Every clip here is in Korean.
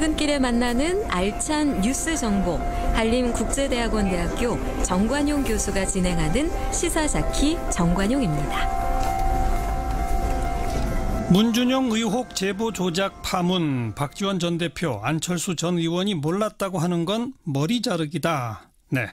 출근길에 만나는 알찬 뉴스 정보, 한림국제대학원대학교 정관용 교수가 진행하는 시사자키 정관용입니다. 문준용 의혹 제보 조작 파문, 박지원 전 대표, 안철수 전 의원이 몰랐다고 하는 건 머리 자르기다. 네,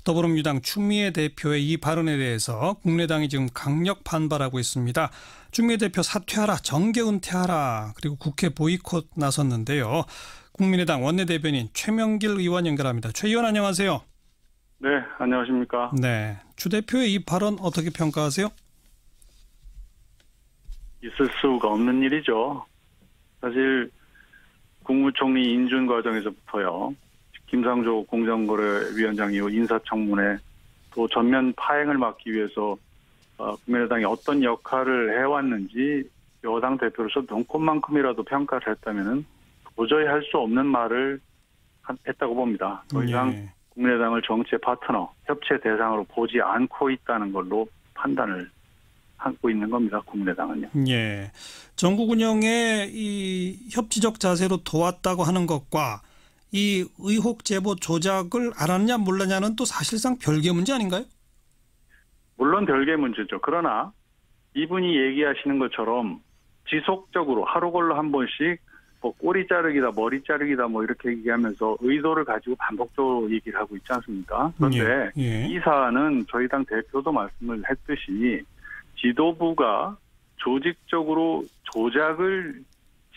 더불어민주당 추미애 대표의 이 발언에 대해서 국민의당이 지금 강력 반발하고 있습니다. 추미애 대표 사퇴하라, 정계 은퇴하라, 그리고 국회 보이콧 나섰는데요. 국민의당 원내대변인 최명길 의원 연결합니다. 최 의원 안녕하세요. 네, 안녕하십니까. 네, 추 대표의 이 발언 어떻게 평가하세요? 있을 수가 없는 일이죠. 사실 국무총리 인준 과정에서부터요. 김상조 공정거래위원장 이후 인사청문회 또 전면 파행을 막기 위해서 국민의당이 어떤 역할을 해왔는지 여당 대표로서 눈꼽만큼이라도 평가를 했다면은 도저히 할 수 없는 말을 했다고 봅니다. 더 이상 국민의당을 정치의 파트너, 협치의 대상으로 보지 않고 있다는 걸로 판단을 하고 있는 겁니다. 국민의당은요. 예, 전국 운영에 이 협치적 자세로 도왔다고 하는 것과 이 의혹 제보 조작을 알았냐 몰랐냐는 또 사실상 별개 문제 아닌가요? 물론 별개 문제죠. 그러나 이분이 얘기하시는 것처럼 지속적으로 하루 걸러 한 번씩 뭐 꼬리 자르기다, 머리 자르기다 뭐 이렇게 얘기하면서 의도를 가지고 반복적으로 얘기를 하고 있지 않습니까? 그런데 이 사안은 저희 당 대표도 말씀을 했듯이 지도부가 조직적으로 조작을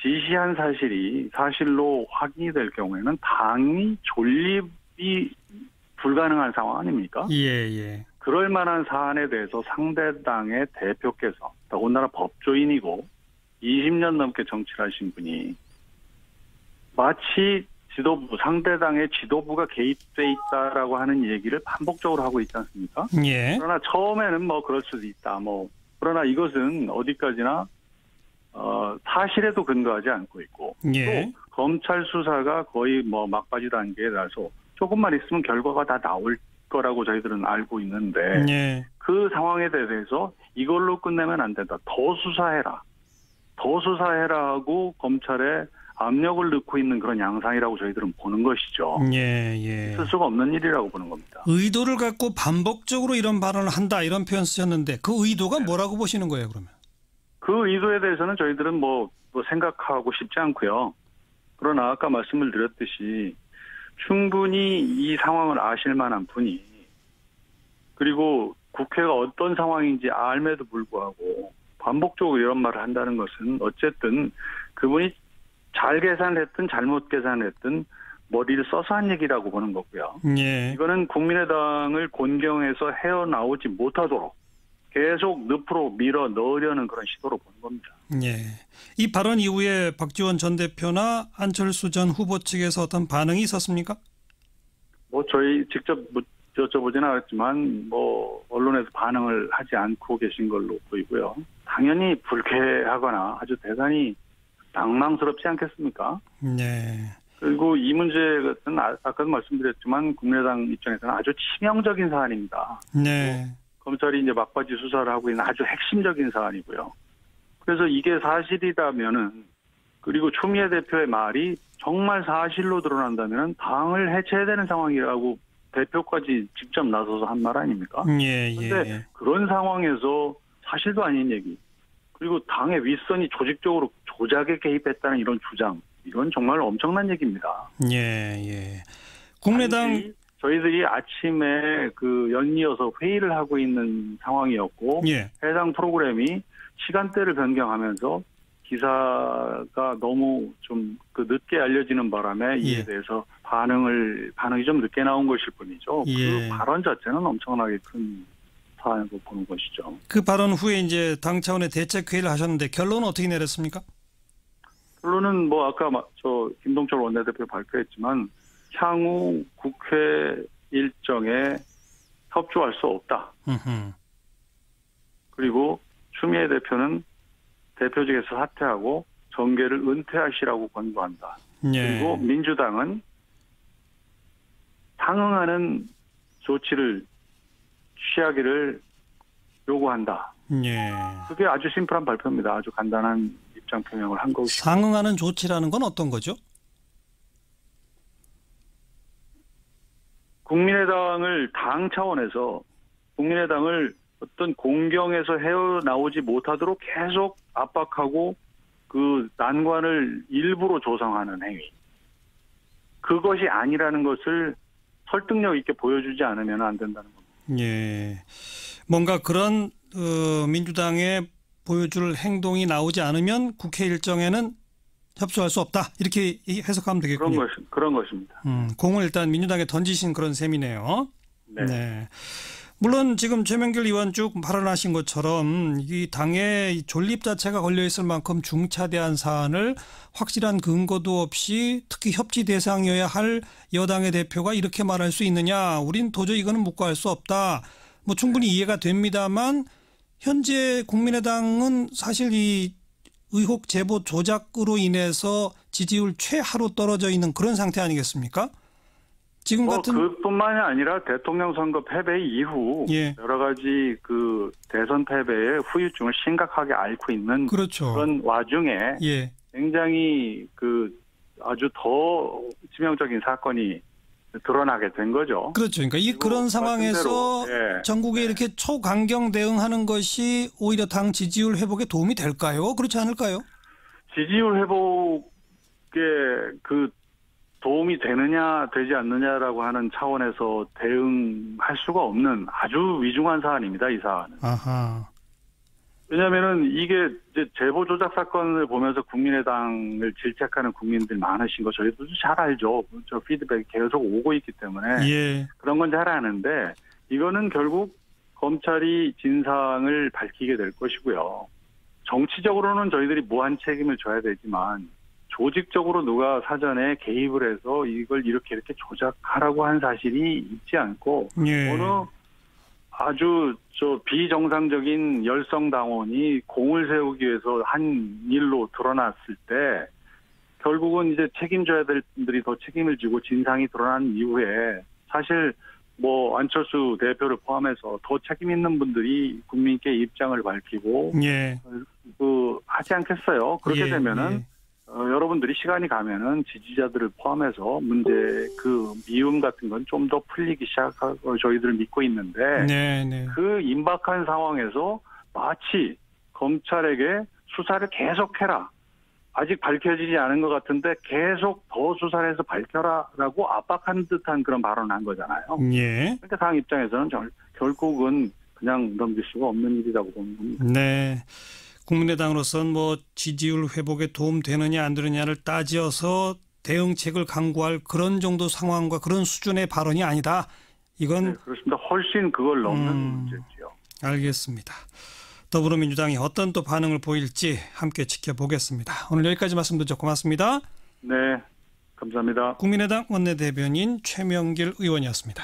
지시한 사실이 사실로 확인이 될 경우에는 당이 존립이 불가능한 상황 아닙니까? 예. 그럴 만한 사안에 대해서 상대당의 대표께서 더군다나 법조인이고 20년 넘게 정치를 하신 분이 마치 지도부, 상대당의 지도부가 개입돼 있다라고 하는 얘기를 반복적으로 하고 있지 않습니까? 예. 그러나 처음에는 뭐 그럴 수도 있다. 그러나 이것은 어디까지나 사실에도 근거하지 않고 있고 예. 또 검찰 수사가 거의 막바지 단계에 나서 조금만 있으면 결과가 다 나올 거라고 저희들은 알고 있는데 그 상황에 대해서 이걸로 끝내면 안 된다. 더 수사해라 하고 검찰에 압력을 넣고 있는 그런 양상이라고 저희들은 보는 것이죠. 있을 수가 없는 일이라고 보는 겁니다. 의도를 갖고 반복적으로 이런 발언을 한다 이런 표현 쓰셨는데 그 의도가 뭐라고 보시는 거예요 그러면? 그 의도에 대해서는 저희들은 생각하고 싶지 않고요. 그러나 아까 말씀을 드렸듯이 충분히 이 상황을 아실 만한 분이 그리고 국회가 어떤 상황인지 알매도 불구하고 반복적으로 이런 말을 한다는 것은 어쨌든 그분이 잘 계산했든 잘못 계산했든 머리를 써서 한 얘기라고 보는 거고요. 이거는 국민의당을 곤경해서 헤어나오지 못하도록 계속 늪으로 밀어 넣으려는 그런 시도로 보는 겁니다. 이 발언 이후에 박지원 전 대표나 안철수 전 후보 측에서 어떤 반응이 있었습니까? 저희 직접 여쭤보지는 않았지만 언론에서 반응을 하지 않고 계신 걸로 보이고요. 당연히 불쾌하거나 아주 대단히 당황스럽지 않겠습니까? 그리고 이 문제 같은 아까도 말씀드렸지만 국민의당 입장에서는 아주 치명적인 사안입니다. 검찰이 이제 막바지 수사를 하고 있는 아주 핵심적인 사안이고요. 그래서 이게 사실이라면은 그리고 추미애 대표의 말이 정말 사실로 드러난다면은 당을 해체해야 되는 상황이라고 대표까지 직접 나서서 한 말 아닙니까? 그런데 그런 상황에서 사실도 아닌 얘기 그리고 당의 윗선이 조직적으로 조작에 개입했다는 이런 주장 이건 정말 엄청난 얘기입니다. 국민의당 저희들이 아침에 연이어서 회의를 하고 있는 상황이었고 해당 프로그램이 시간대를 변경하면서 기사가 너무 좀 늦게 알려지는 바람에 이에 대해서 반응이 좀 늦게 나온 것일 뿐이죠. 그 발언 자체는 엄청나게 큰 사안으로 보는 것이죠. 그 발언 후에 이제 당 차원의 대책회의를 하셨는데 결론은 어떻게 내렸습니까? 결론은 아까 김동철 원내대표 발표했지만 향후 국회 일정에 협조할 수 없다. 그리고 추미애 대표는 대표직에서 사퇴하고 정계를 은퇴하시라고 권고한다. 그리고 민주당은 상응하는 조치를 취하기를 요구한다. 그게 아주 심플한 발표입니다. 아주 간단한 입장 표명을 한 것이고. 상응하는 조치라는 건 어떤 거죠? 국민의당을 당 차원에서 국민의당을 어떤 공경에서 헤어나오지 못하도록 계속 압박하고 그 난관을 일부러 조성하는 행위. 그것이 아니라는 것을 설득력 있게 보여주지 않으면 안 된다는 겁니다. 예. 뭔가 그런 민주당의 보여줄 행동이 나오지 않으면 국회 일정에는 협조할 수 없다. 이렇게 해석하면 되겠군요. 그런 것입니다. 공을 일단 민주당에 던지신 그런 셈이네요. 네. 네. 물론 지금 최명길 의원 쭉 발언하신 것처럼 이 당의 존립 자체가 걸려 있을 만큼 중차대한 사안을 확실한 근거도 없이 특히 협치 대상이어야 할 여당의 대표가 이렇게 말할 수 있느냐. 우린 도저히 이거는 묵과할 수 없다. 뭐 충분히 이해가 됩니다만 현재 국민의당은 사실 이 의혹 제보 조작으로 인해서 지지율 최하로 떨어져 있는 그런 상태 아니겠습니까? 지금 같은 그뿐만이 아니라 대통령 선거 패배 이후 예. 여러 가지 그 대선 패배의 후유증을 심각하게 앓고 있는 그렇죠. 그런 와중에 예. 굉장히 그 아주 더 치명적인 사건이 드러나게 된 거죠. 그렇죠. 그러니까 그런 상황에서 예. 전국에 이렇게 초강경 대응하는 것이 오히려 당 지지율 회복에 도움이 될까요? 그렇지 않을까요? 지지율 회복에 그 도움이 되느냐 되지 않느냐라고 하는 차원에서 대응할 수가 없는 아주 위중한 사안입니다. 이 사안은. 아하. 왜냐하면은 이게 이제 제보 조작 사건을 보면서 국민의당을 질책하는 국민들 많으신 거 저희도 잘 알죠. 저 피드백이 계속 오고 있기 때문에 예. 그런 건 잘 아는데 이거는 결국 검찰이 진상을 밝히게 될 것이고요. 정치적으로는 저희들이 무한 책임을 져야 되지만 조직적으로 누가 사전에 개입을 해서 이걸 이렇게 조작하라고 한 사실이 있지 않고 예. 어느 아주 비정상적인 열성당원이 공을 세우기 위해서 한 일로 드러났을 때 결국은 이제 책임져야 될 분들이 더 책임을 지고 진상이 드러난 이후에 사실 뭐 안철수 대표를 포함해서 더 책임 있는 분들이 국민께 입장을 밝히고 예. 하지 않겠어요. 그렇게 예. 되면은 예. 여러분들이 시간이 가면은 지지자들을 포함해서 문제 그 미움 같은 건 좀 더 풀리기 시작하고 저희들 믿고 있는데 네, 네. 그 임박한 상황에서 마치 검찰에게 수사를 계속해라. 아직 밝혀지지 않은 것 같은데 계속 더 수사를 해서 밝혀라라고 압박한 듯한 그런 발언을 한 거잖아요. 예. 그러니까 당 입장에서는 결국은 그냥 넘길 수가 없는 일이라고 보는 겁니다. 네. 국민의당으로서는 뭐 지지율 회복에 도움되느냐 안 되느냐를 따져서 대응책을 강구할 그런 정도 상황과 그런 수준의 발언이 아니다. 이건 네, 그렇습니다. 훨씬 그걸 넘는 문제죠. 알겠습니다. 더불어민주당이 어떤 또 반응을 보일지 함께 지켜보겠습니다. 오늘 여기까지 말씀 듣죠. 고맙습니다. 네, 감사합니다. 국민의당 원내대변인 최명길 의원이었습니다.